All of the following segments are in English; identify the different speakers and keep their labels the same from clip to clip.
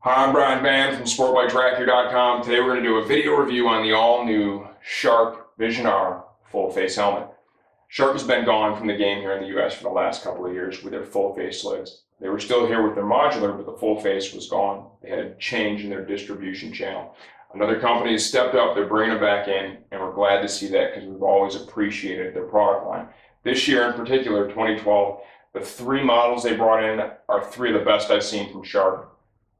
Speaker 1: Hi, I'm Brian Van from SportBikeTracker.com. Today we're going to do a video review on the all-new Shark Vision R full-face helmet. Shark has been gone from the game here in the US for the last couple of years with their full-face lids. They were still here with their modular, but the full face was gone. They had a change in their distribution channel. Another company has stepped up, they're bringing them back in, and we're glad to see that because we've always appreciated their product line. This year in particular, 2012, the three models they brought in are three of the best I've seen from Shark.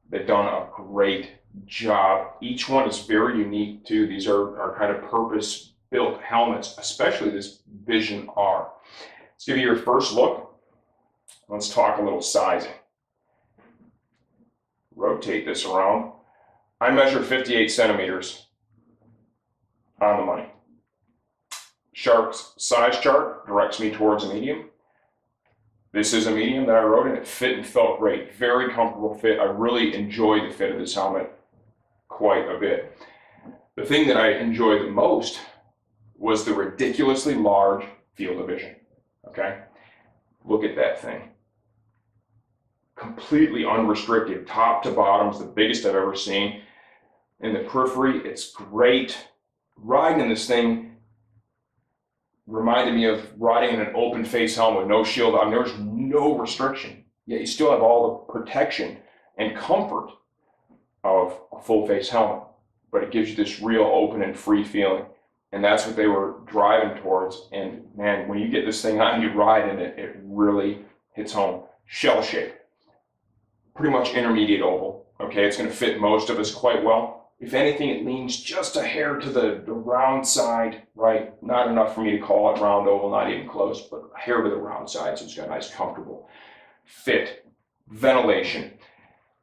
Speaker 1: They've done a great job. Each one is very unique too. These are kind of purpose-built helmets, especially this Vision R. Let's give you your first look. Let's talk a little sizing. Rotate this around. I measure 58 centimeters on the money. Shark's size chart directs me towards a medium. This is a medium that I rode in. It fit and felt great. Very comfortable fit. I really enjoyed the fit of this helmet quite a bit. The thing that I enjoyed the most was the ridiculously large field of vision. Okay? Look at that thing. Completely unrestricted, top to bottom. It's the biggest I've ever seen. In the periphery, it's great. Riding in this thing reminded me of riding in an open face helmet with no shield on. There was no restriction, yet you still have all the protection and comfort of a full face helmet, but it gives you this real open and free feeling, and that's what they were driving towards. And man, when you get this thing on, you ride in it, it really hits home. Shell shape, pretty much intermediate oval. Okay, it's going to fit most of us quite well. If anything, it leans just a hair to the round side, right? Not enough for me to call it round oval, not even close, but a hair to the round side, so it's got a nice comfortable fit. Ventilation,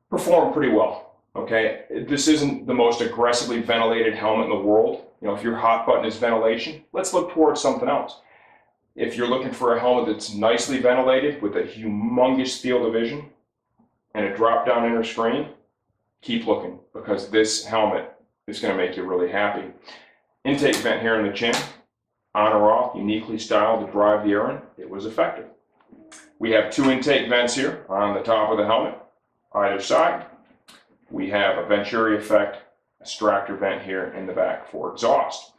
Speaker 1: performed pretty well, okay? This isn't the most aggressively ventilated helmet in the world. You know, if your hot button is ventilation, let's look towards something else. If you're looking for a helmet that's nicely ventilated with a humongous field of vision and a drop-down inner screen, keep looking, because this helmet is going to make you really happy. Intake vent here in the chin, on or off, uniquely styled to drive the air in. It was effective. We have two intake vents here on the top of the helmet, either side. We have a Venturi effect extractor vent here in the back for exhaust.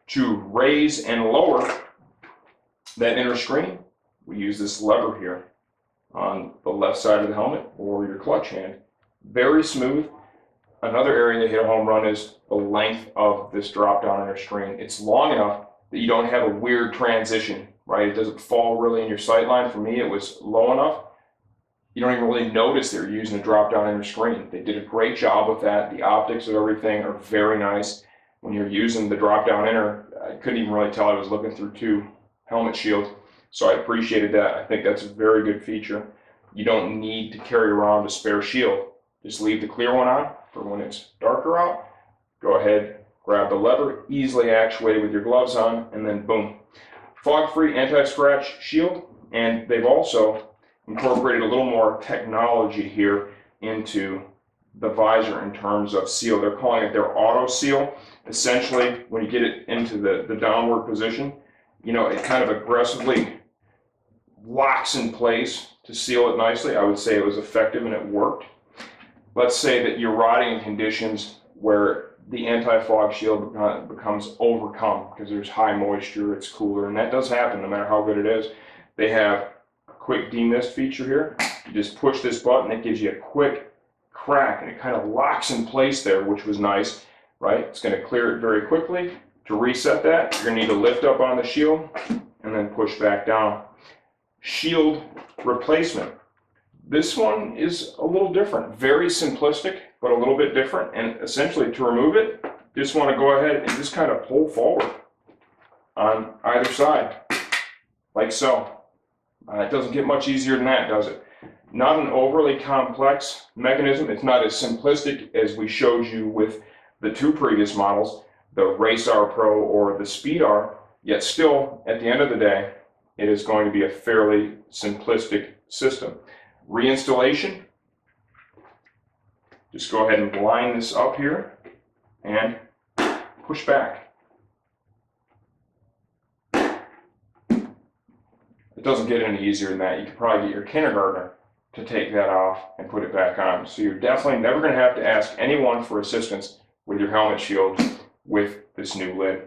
Speaker 1: To raise and lower that inner screen, we use this lever here on the left side of the helmet or your clutch hand. Very smooth. Another area that hit a home run is the length of this drop-down inner screen. It's long enough that you don't have a weird transition, right? It doesn't fall really in your sight line. For me, it was low enough. You don't even really notice they're using a drop-down inner screen. They did a great job with that. The optics of everything are very nice. When you're using the drop-down inner, I couldn't even really tell I was looking through two helmet shields. So I appreciated that. I think that's a very good feature. You don't need to carry around a spare shield. Just leave the clear one on for when it's darker out. Go ahead, grab the lever, easily actuated with your gloves on, and then boom. Fog-free anti-scratch shield, and they've also incorporated a little more technology here into the visor in terms of seal. They're calling it their auto seal. Essentially, when you get it into the downward position, you know, it kind of aggressively locks in place to seal it nicely. I would say it was effective and it worked. Let's say that you're riding in conditions where the anti-fog shield becomes overcome because there's high moisture, it's cooler, and that does happen no matter how good it is. They have a quick demist feature here. You just push this button, it gives you a quick crack, and it kind of locks in place there, which was nice, right? It's going to clear it very quickly. To reset that, you're going to need to lift up on the shield and then push back down. Shield replacement. This one is a little different, very simplistic, but a little bit different. And essentially to remove it, just want to go ahead and just kind of pull forward on either side, like so. It doesn't get much easier than that, does it? Not an overly complex mechanism. It's not as simplistic as we showed you with the two previous models, the Race R Pro or the Speed R, yet still, at the end of the day, it is going to be a fairly simplistic system. Reinstallation, just go ahead and line this up here and push back. It doesn't get any easier than that. You could probably get your kindergartner to take that off and put it back on. So you're definitely never going to have to ask anyone for assistance with your helmet shield with this new lid.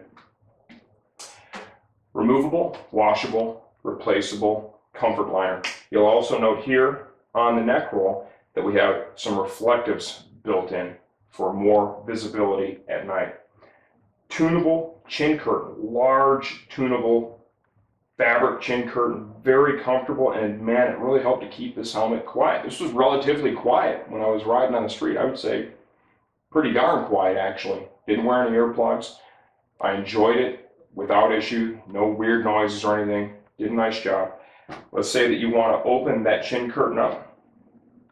Speaker 1: Removable, washable, replaceable comfort liner. You'll also note here on the neck roll that we have some reflectives built in for more visibility at night. Tunable chin curtain, large tunable fabric chin curtain, very comfortable, and man, it really helped to keep this helmet quiet. This was relatively quiet when I was riding on the street. I would say pretty darn quiet, actually. Didn't wear any earplugs. I enjoyed it without issue, no weird noises or anything. Did a nice job. Let's say that you want to open that chin curtain up.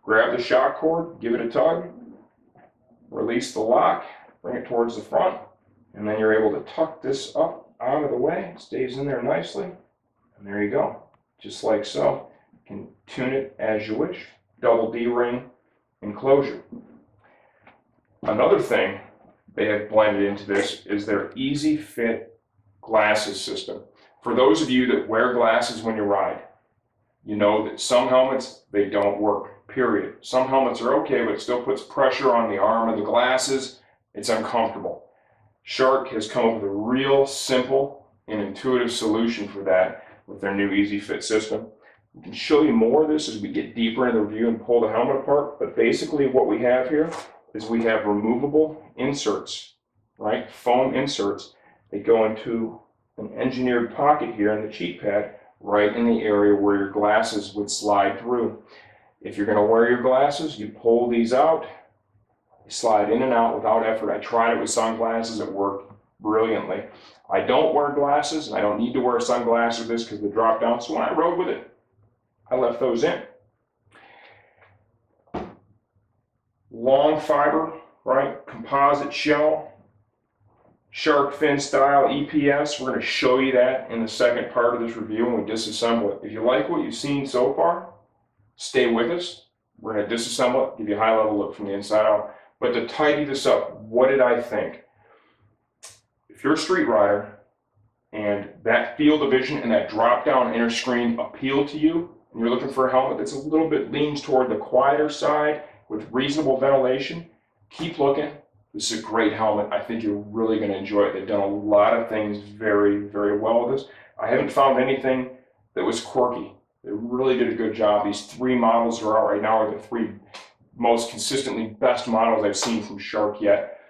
Speaker 1: Grab the shock cord, give it a tug, release the lock, bring it towards the front, and then you're able to tuck this up out of the way. It stays in there nicely. And there you go, just like so. You can tune it as you wish. Double D-ring enclosure. Another thing they have blended into this is their easy fit glasses system. For those of you that wear glasses when you ride, you know that some helmets, they don't work, period. Some helmets are okay, but it still puts pressure on the arm of the glasses. It's uncomfortable. Shark has come up with a real simple and intuitive solution for that with their new Easy Fit system. We can show you more of this as we get deeper into the review and pull the helmet apart, but basically what we have here is we have removable inserts, right? Foam inserts. They go into an engineered pocket here in the cheek pad, right in the area where your glasses would slide through. If you're going to wear your glasses, you pull these out, you slide in and out without effort. I tried it with sunglasses, it worked brilliantly. I don't wear glasses, and I don't need to wear sunglasses with this because they drop down, so when I rode with it, I left those in. Long fiber, right, composite shell, shark fin style EPS. We're going to show you that in the second part of this review when we disassemble it. If you like what you've seen so far, stay with us. We're going to disassemble it, give you a high level look from the inside out. But to tidy this up, what did I think? If you're a street rider and that field of vision and that drop down inner screen appeal to you, and you're looking for a helmet that's a little bit leans toward the quieter side with reasonable ventilation, keep looking. This is a great helmet. I think you're really going to enjoy it. They've done a lot of things very, very well with this. I haven't found anything that was quirky. They really did a good job. These 3 models that are out right now are the 3 most consistently best models I've seen from Shark yet.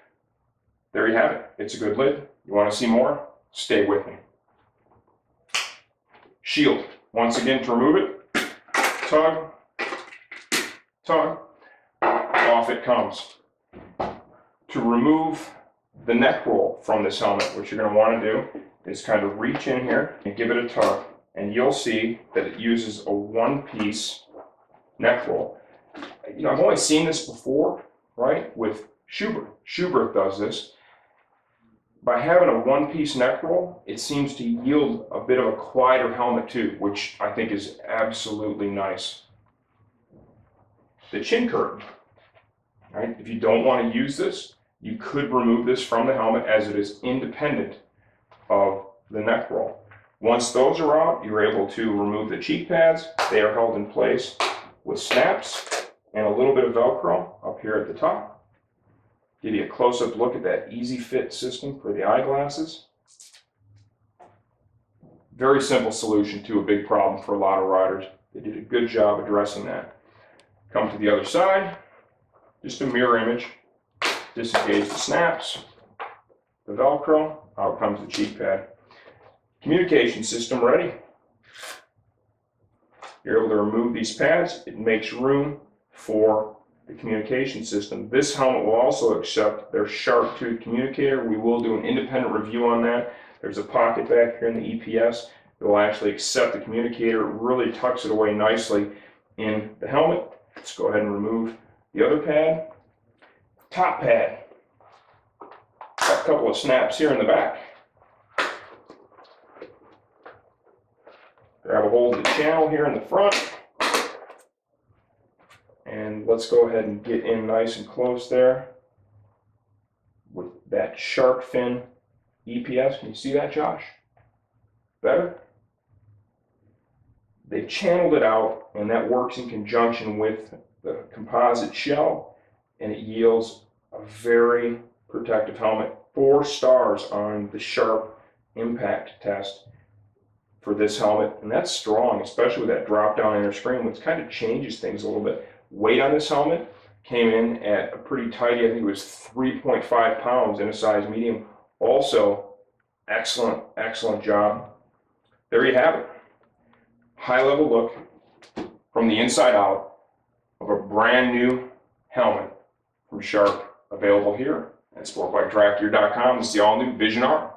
Speaker 1: There you have it. It's a good lid. You want to see more? Stay with me. Shield. Once again, to remove it, tug, tug, off it comes. To remove the neck roll from this helmet, what you're going to want to do is kind of reach in here and give it a tug, and you'll see that it uses a one-piece neck roll. You know, I've only seen this before, right, with Schuberth. Schuberth does this. By having a one-piece neck roll, it seems to yield a bit of a quieter helmet too, which I think is absolutely nice. The chin curtain, right? If you don't want to use this, you could remove this from the helmet as it is independent of the neck roll. Once those are out, you're able to remove the cheek pads. They are held in place with snaps and a little bit of Velcro up here at the top. Give you a close-up look at that Easy Fit system for the eyeglasses. Very simple solution to a big problem for a lot of riders. They did a good job addressing that. Come to the other side, just a mirror image. Disengage the snaps, the Velcro, out comes the cheek pad. Communication system ready. You're able to remove these pads. It makes room for the communication system. This helmet will also accept their sharp tooth communicator. We will do an independent review on that. There's a pocket back here in the EPS that will actually accept the communicator. It really tucks it away nicely in the helmet. Let's go ahead and remove the other pad. Top pad. Got a couple of snaps here in the back. Grab a hold of the channel here in the front. And let's go ahead and get in nice and close there with that shark fin EPS. Can you see that, Josh? Better? They've channeled it out, and that works in conjunction with the composite shell, and it yields a very protective helmet. 4 stars on the Sharp impact test for this helmet, and that's strong, especially with that drop down inner screen, which kind of changes things a little bit. Weight on this helmet came in at a pretty tidy, I think it was 3.5 pounds in a size medium. Also, excellent, excellent job. There you have it. High level look from the inside out of a brand new helmet from Sharp, available here at sportbiketrackgear.com. It's the all new Vision R.